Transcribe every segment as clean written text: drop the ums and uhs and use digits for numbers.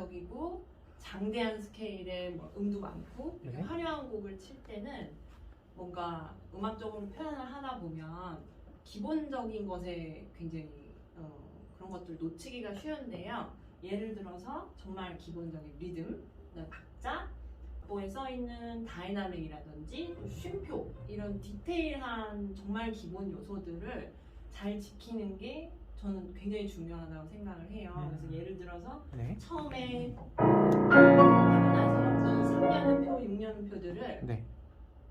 기본적이고 장대한 스케일의 뭐 음도 많고 네. 화려한 곡을 칠 때는 뭔가 음악적으로 표현을 하다 보면 기본적인 것에 굉장히 그런 것들 놓치기가 쉬운데요. 예를 들어서 정말 기본적인 리듬, 박자, 뭐에 써있는 다이나믹이라든지 쉼표 이런 디테일한 정말 기본 요소들을 잘 지키는 게 저는 굉장히 중요하다고 생각을 해요. 그래서 예를 들어서 네. 처음에 하고 나서 2, 3년음표, 6년음표들을 네.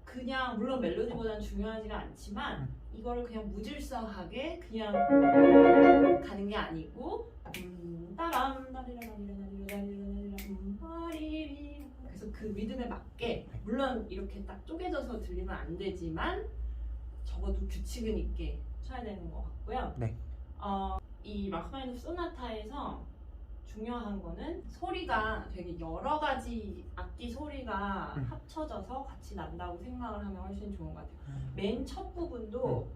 그냥 물론 멜로디보다는 중요하지가 않지만 이거를 그냥 무질서하게 그냥 가는 게 아니고 따람 그래서 그 리듬에 맞게 물론 이렇게 딱 쪼개져서 들리면 안 되지만 적어도 규칙은 있게 쳐야 되는 것 같고요. 네. 이 라흐마니노프 소나타에서 중요한 거는 소리가 되게 여러 가지 악기 소리가 합쳐져서 같이 난다고 생각을 하면 훨씬 좋은 것 같아요. 맨 첫 부분도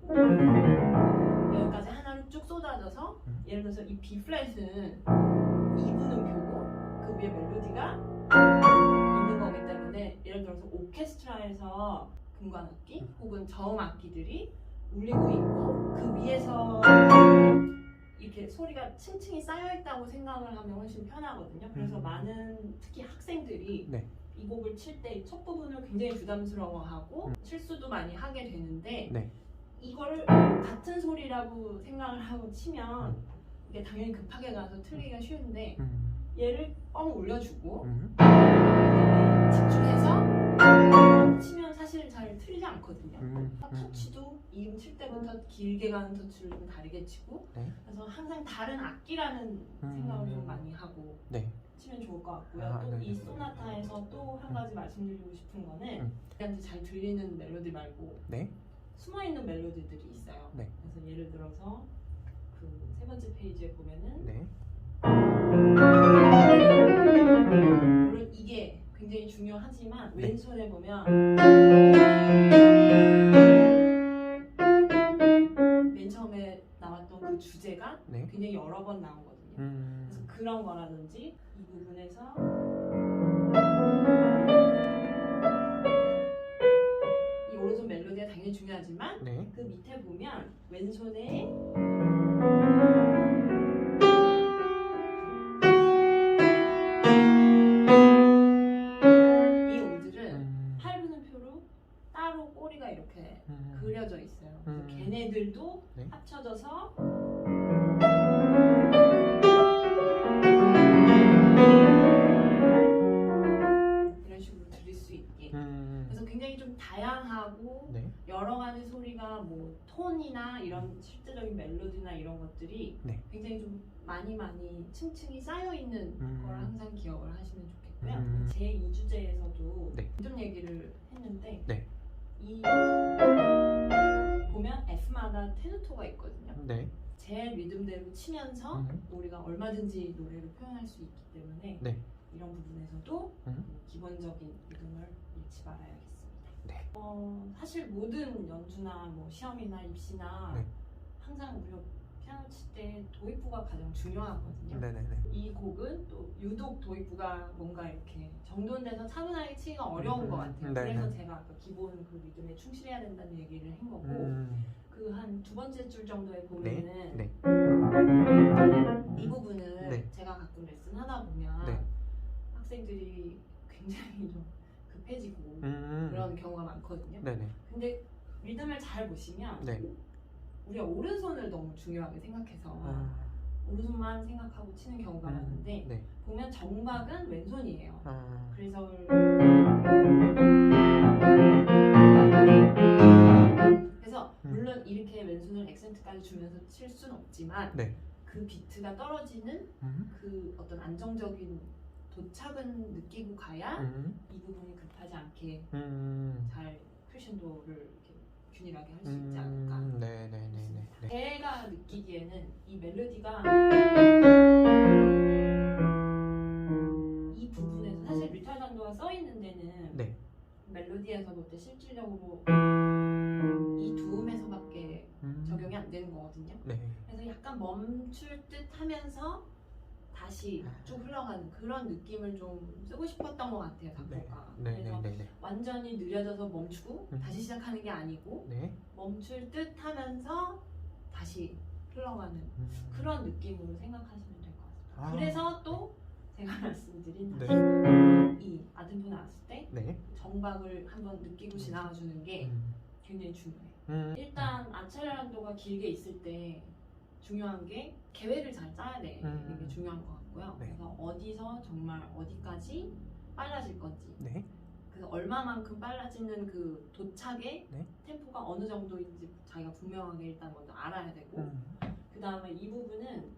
여기까지 하나로 쭉 쏟아져서 예를 들어서 이 B 플랫은 2분음표고 그 위에 멜로디가 있는 거기 때문에 예를 들어서 오케스트라에서 금관악기 혹은 저음악기들이 울리고 있고 그 위에서 이렇게 소리가 층층이 쌓여있다고 생각을 하면 훨씬 편하거든요. 그래서 많은 특히 학생들이 네. 이 곡을 칠 때 첫 부분을 굉장히 부담스러워하고 실수도 많이 하게 되는데 네. 이거를 같은 소리라고 생각을 하고 치면 이게 당연히 급하게 가서 틀리기가 쉬운데 얘를 뻥 올려주고 집중해서 치면 사실 잘 틀리지 않거든요. 터치도 이음 칠 때부터 길게 가는 터치를 좀 다르게 치고 네. 그래서 항상 다른 악기라는 생각을 좀 많이 하고 네. 치면 좋을 것 같고요. 또 이 소나타에서 또 한 가지 말씀드리고 싶은 거는 우리한테 잘 들리는 멜로디 말고 네. 숨어있는 멜로디들이 있어요. 네. 그래서 예를 들어서 그 세 번째 페이지에 보면은 네. 물론 이게 굉장히 중요하지만 네. 왼손에 보면 맨 처음에 나왔던 그 주제가 네. 굉장히 여러 번 나오거든요. 그래서 그런 거라든지 이 부분에서 이 오른손 멜로디가 당연히 중요하지만 네. 그 밑에 보면 왼손에 이 음들은 8분음표로 따로 꼬리가 이렇게 그려져 있어요. 그래서 걔네들도 네. 합쳐져서 이런 식으로 들릴 수 있게. 그래서 굉장히 좀 다양하고 네. 여러 가지 소리가 뭐 톤이나 이런 실제적인 멜로디나 이런 것들이 네. 굉장히 좀 많이 층층이 쌓여 있는 걸 항상 기억을 하시면 좋겠고요. 제 2주제에서도 네. 좀 얘기를 했는데 네. 이 보면 F마다 테누토가 있거든요. 네. 제 리듬대로 치면서 우리가 얼마든지 노래를 표현할 수 있기 때문에 네. 이런 부분에서도 기본적인 리듬을 잃지 말아야겠습니다. 네. 사실 모든 연주나 뭐 시험이나 입시나 네. 항상 우리가 피아노 칠 때 도입부가 가장 중요하거든요. 네네네. 이 곡은 또 유독 도입부가 뭔가 이렇게 정돈돼서 차분하게 치기가 어려운 것 같아요. 네네. 그래서 제가 아까 기본 그 리듬에 충실해야 된다는 얘기를 한 거고 그 한 두 번째 줄 정도에 보면은 네. 이 부분은 네. 제가 가끔 레슨 하다 보면 네. 학생들이 굉장히 좀 급해지고 그런 경우가 많거든요. 네네. 근데 리듬을 잘 보시면 네. 우리가 오른손을 너무 중요하게 생각해서 오른손만 생각하고 치는 경우가 많은데 네. 보면 정박은 왼손이에요. 그래서 물론 이렇게 왼손을 액센트까지 주면서 칠 수는 없지만 네. 그 비트가 떨어지는 그 어떤 안정적인 도착은 느끼고 가야 이 부분이 급하지 않게 잘 크레션도를 이렇게 균일하게 할 수 있지 않을까. 네네네네. 제가 느끼기에는 이 멜로디가 이 부분에서 사실 리탈단도가 써 있는 데는 네. 멜로디에서 볼 때 실질적으로 이 두 음에서밖에 적용이 안 되는 거거든요. 네. 그래서 약간 멈출 듯 하면서 다시 쭉 흘러가는 그런 느낌을 좀 쓰고 싶었던 것 같아요, 작곡가. 네. 그래서 네. 완전히 느려져서 멈추고 다시 시작하는 게 아니고 네. 멈출 듯 하면서 다시 흘러가는 그런 느낌으로 생각하시면 될 것 같습니다. 그래서 또 제가 말씀드린 이 아템포 나왔을 때 네. 정박을 한번 느끼고 지나가주는 게 굉장히 중요해요. 일단 아첼란도가 길게 있을 때 중요한 게 계획을 잘 짜야 되는 게 중요한 것 같고요. 네. 그래서 어디서 정말 어디까지 빨라질 건지, 네. 그래서 얼마만큼 빨라지는 그 도착의 네. 템포가 어느 정도인지 자기가 분명하게 일단 먼저 알아야 되고, 그 다음에 이 부분은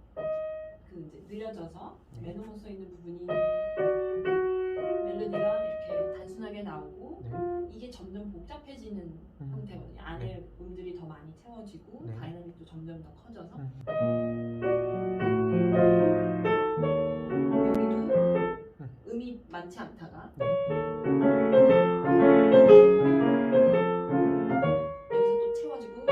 그 이제 느려져서 메노로 써 있는 부분이 멜로디가 이렇게 단순하게 나오고 이게 점점 복잡해지는 형태거든요. 안에 음들이 더 많이 채워지고 다이나믹도 점점 더 커져서 여기도 음이 많지 않다가 여기서 또 채워지고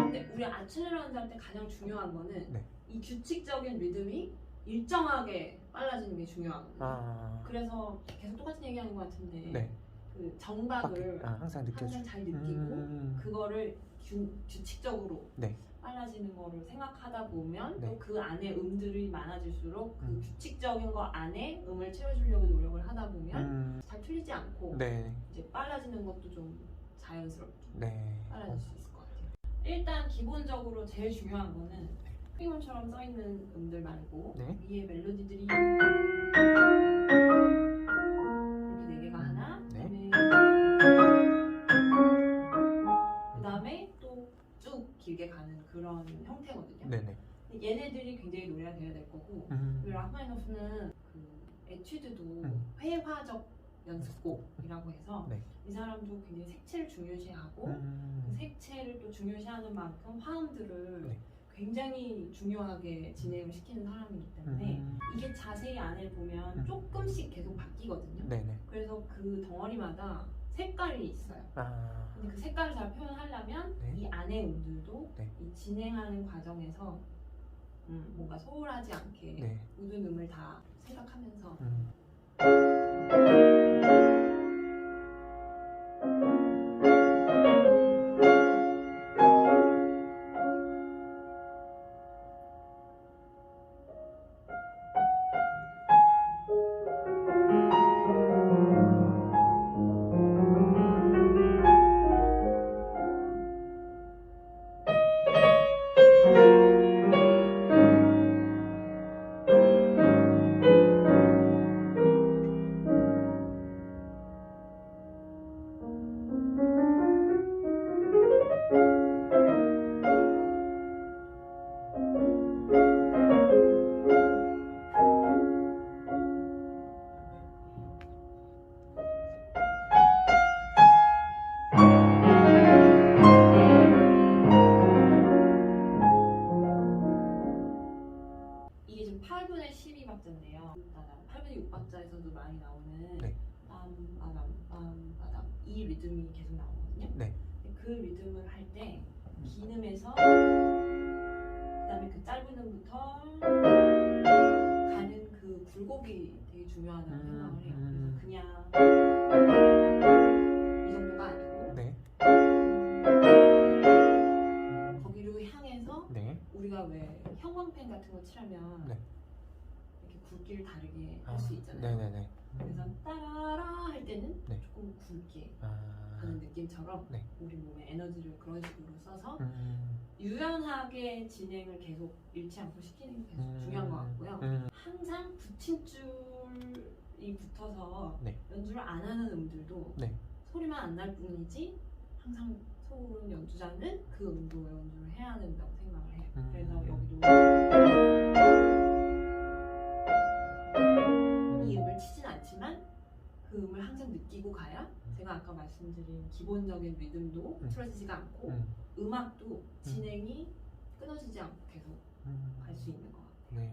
근데 우리 아첼란도 할 때 가장 중요한 거는 이 규칙적인 리듬이 일정하게 빨라지는 게 중요하거든요. 그래서 계속 똑같은 얘기하는 것 같은데 그 정박을 항상 잘 느끼고 그거를 규칙적으로 빨라지는 거를 생각하다 보면 또 그 안에 음들이 많아질수록 그 규칙적인 거 안에 음을 채워주려고 노력을 하다 보면 잘 틀리지 않고 이제 빨라지는 것도 좀 자연스럽게 빨라질 수 있을 것 같아요. 일단 기본적으로 제일 중요한 거는 프리몬처럼 써있는 음들 말고 위에 멜로디들이 이렇게 4개가 하나, 그다음에 또 쭉 길게 가는 그런 형태거든요. 근데 얘네들이 굉장히 노래가 돼야 될 거고, 그리고 라흐마니노프는 그 에튜드도 회화적 연습곡이라고 해서 이 사람도 굉장히 색채를 중요시하고 그 색채를 또 중요시하는 만큼 화음들을 굉장히 중요하게 진행을 시키는 사람이기 때문에 이게 자세히 안을 보면 조금씩 계속 바뀌거든요. 그래서 그 덩어리마다 색깔이 있어요. 근데 그 색깔을 잘 표현하려면 이 안의 음들도 이 진행하는 과정에서 뭔가 소홀하지 않게 모든 음을 다 생각하면서 이게 지금 8분의 12박자인데요. 8분의 6박자에서도 많이 나오는 빰빠담 이 리듬이 계속 나오거든요. 그 리듬을 할 때 기음에서 그다음에 그 짧은 음부터 가는 그 굴곡이 되게 중요하다고 생각을 해요. 그래서 그냥 이 정도가 아니고 거기로 향해서 우리가 왜 형광펜 같은 거 칠하면 이렇게 굵기를 다르게 할 수 있잖아요. 그래서 따라라 할 때는 조금 굵게 하는 느낌처럼 우리 몸의 에너지를 그런 식으로 써서 유연하게 진행을 계속 잃지 않고 시키는 게 계속 중요한 것 같고요. 항상 붙임줄이 붙어서 연주를 안 하는 음들도 소리만 안 날 뿐이지 항상 소음 연주자는 그 음도 연주를 해야 된다고 생각을 해요. 그래서 여기도 이 음을 치진 않지만 그 음을 항상 느끼고 가야 제가 아까 말씀드린 기본적인 리듬도 틀어지지가 않고 음악도 진행이 끊어지지 않고 계속 갈 수 있는 것 같아요.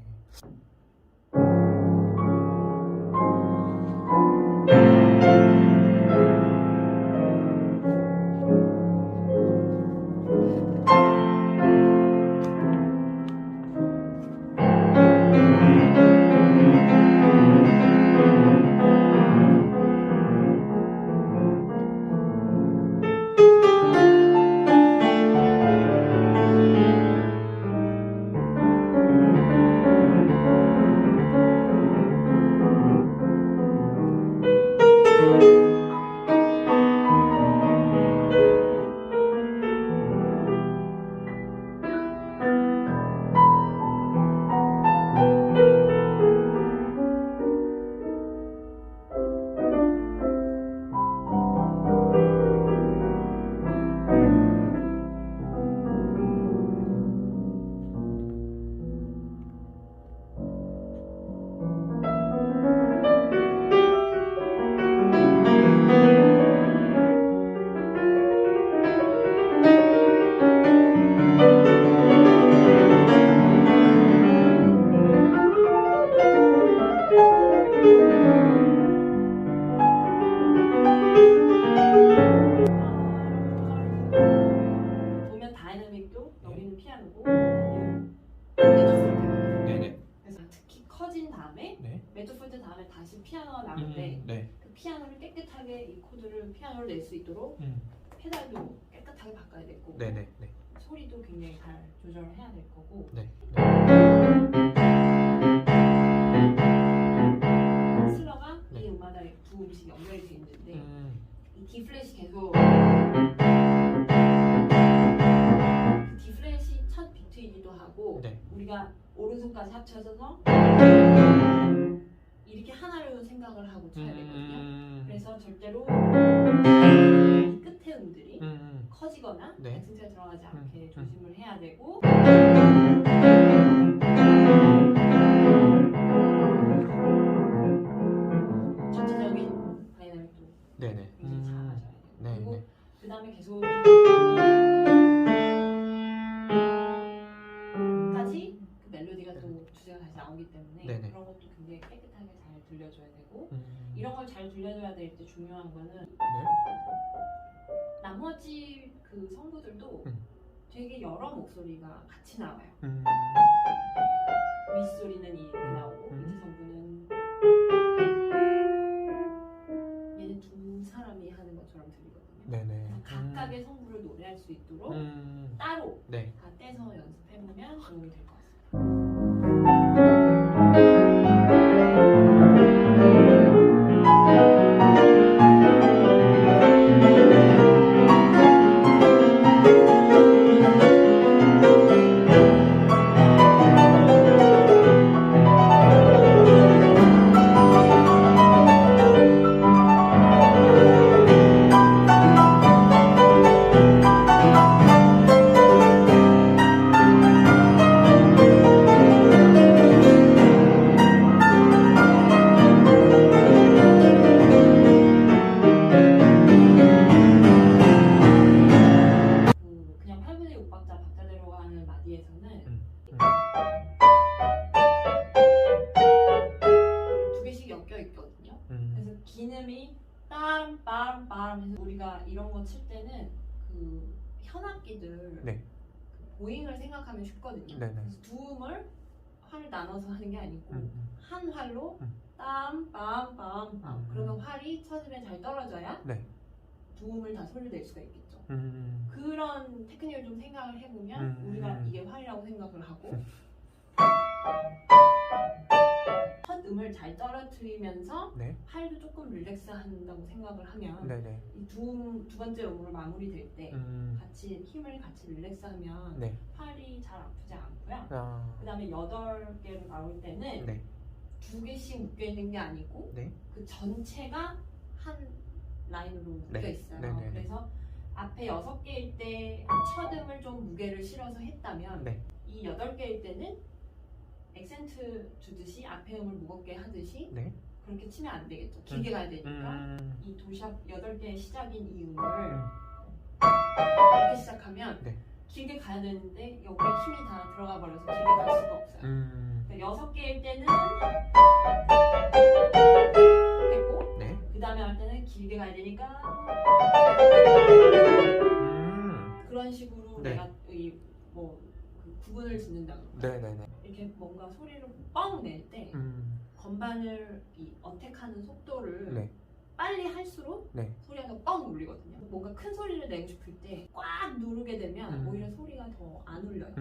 다시 피아노가 나오는데 네. 그 피아노를 깨끗하게 이 코드를 피아노로 낼 수 있도록 페달도 깨끗하게 바꿔야 될 거고 네네. 네. 소리도 굉장히 잘 조절을 해야 될 거고 네. 슬러가 네. 이 음마다 두 음씩 연결이 돼 있는데 이 D 플랫이 계속 그 D 플랫이 첫 비트이기도 하고 네. 우리가 오른손까지 합쳐져서 이렇게 하나로 생각을 하고 쳐야 되거든요. 그래서 절대로 이 끝에 음들이 커지거나 네. 같은 데 들어가지 않게 조심을 해야 되고 전체적인 다이나믹도 네네. 굉장히 잘 맞아야 돼요. 네. 그리고 네. 그 다음에 계속 까지 그 멜로디가 또 주제가 다시 나오기 때문에 네네. 그런 것도 굉장히 깨끗하게 잘 들려줘야 되고 이런 걸 잘 들려줘야 될 때 중요한 거는 네. 나머지 그 성부들도 되게 여러 목소리가 같이 나와요. 윗소리는 이렇게 나오고 밑에 성부는 얘는 두 사람이 하는 것처럼 들리거든요. 네네. 그래서 각각의 성부를 노래할 수 있도록 따로 네. 다 떼서 연습해보면 도움이 될 것 같습니다. 그냥 8분의 6박자 박자대로 가는 마디에서는 두 개씩 엮여 있거든요. 그래서 기음이 빠람 해서 우리가 이런 거 칠 때는 그 현악기들 네. 그 보잉을 생각하면 쉽거든요. 네네. 그래서 두 음을 활을 나눠서 하는 게 아니고 한 활로 빰빰빰빰 그러면 활이 쳐지면 잘 떨어져야 네. 두 음을 다 소리를 낼 수가 있겠죠. 그런 테크닉을 좀 생각을 해보면 우리가 이게 활이라고 생각을 하고 첫 음을 잘 떨어뜨리면서 네. 활도 조금 릴렉스 한다고 생각을 하면 네네. 이 두 번째 음으로 마무리될 때 같이 힘을 같이 릴렉스하면 네. 팔이 잘 아프지 않고요. 아. 그 다음에 8개로 나올 때는 네. 두 개씩 묶여 있는 게 아니고 네. 그 전체가 한 라인으로 묶여 네. 있어요. 네네네. 그래서 앞에 6개일 때 첫 음을 좀 무게를 실어서 했다면 네. 이 8개일 때는 액센트 주듯이 앞에 음을 무겁게 하듯이 네. 그렇게 치면 안 되겠죠. 길게 가야 되니까 이 도샵 8개의 시작인 이 음을 이렇게 시작하면 네. 길게 가야 되는데 여기에 힘이 다 들어가 버려서 길게 갈 수가 없어요. 그러니까 6개일 때는 했고 네. 그 다음에 할 때는 길게 가야 되니까 그런 식으로 네. 내가 그 구분을 짓는다. 네네네. 이렇게 뭔가 소리를 뻥 낼 때 건반을 이 어택하는 속도를 네. 빨리 할수록 네. 소리가 더 뻥 울리거든요. 뭔가 큰 소리를 내고 싶을 때 꽉 누르게 되면 오히려 소리가 더 안 울려요.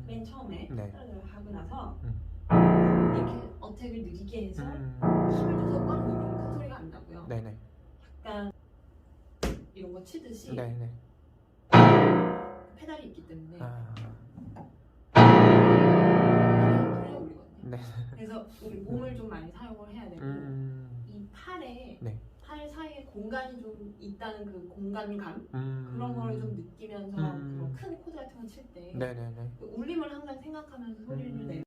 맨 처음에 네. 하고 나서 이렇게 어택을 느리게 해서 힘을 줘서 꽉 누르면 큰 소리가 안 나고요. 네네. 약간 이런 거 치듯이 네네. 페달이 있기 때문에 아. 소리가 울리거든요. 네. 그래서 우리 몸을 좀 많이 사용을 해야 되고 이 팔에 네. 팔 사이에 공간이 좀 있다는 그 공간감 그런 거를 좀 느끼면서 그런 큰 코드 같은 거 칠 때 네네네. 울림을 항상 생각하면서 소리를 내요.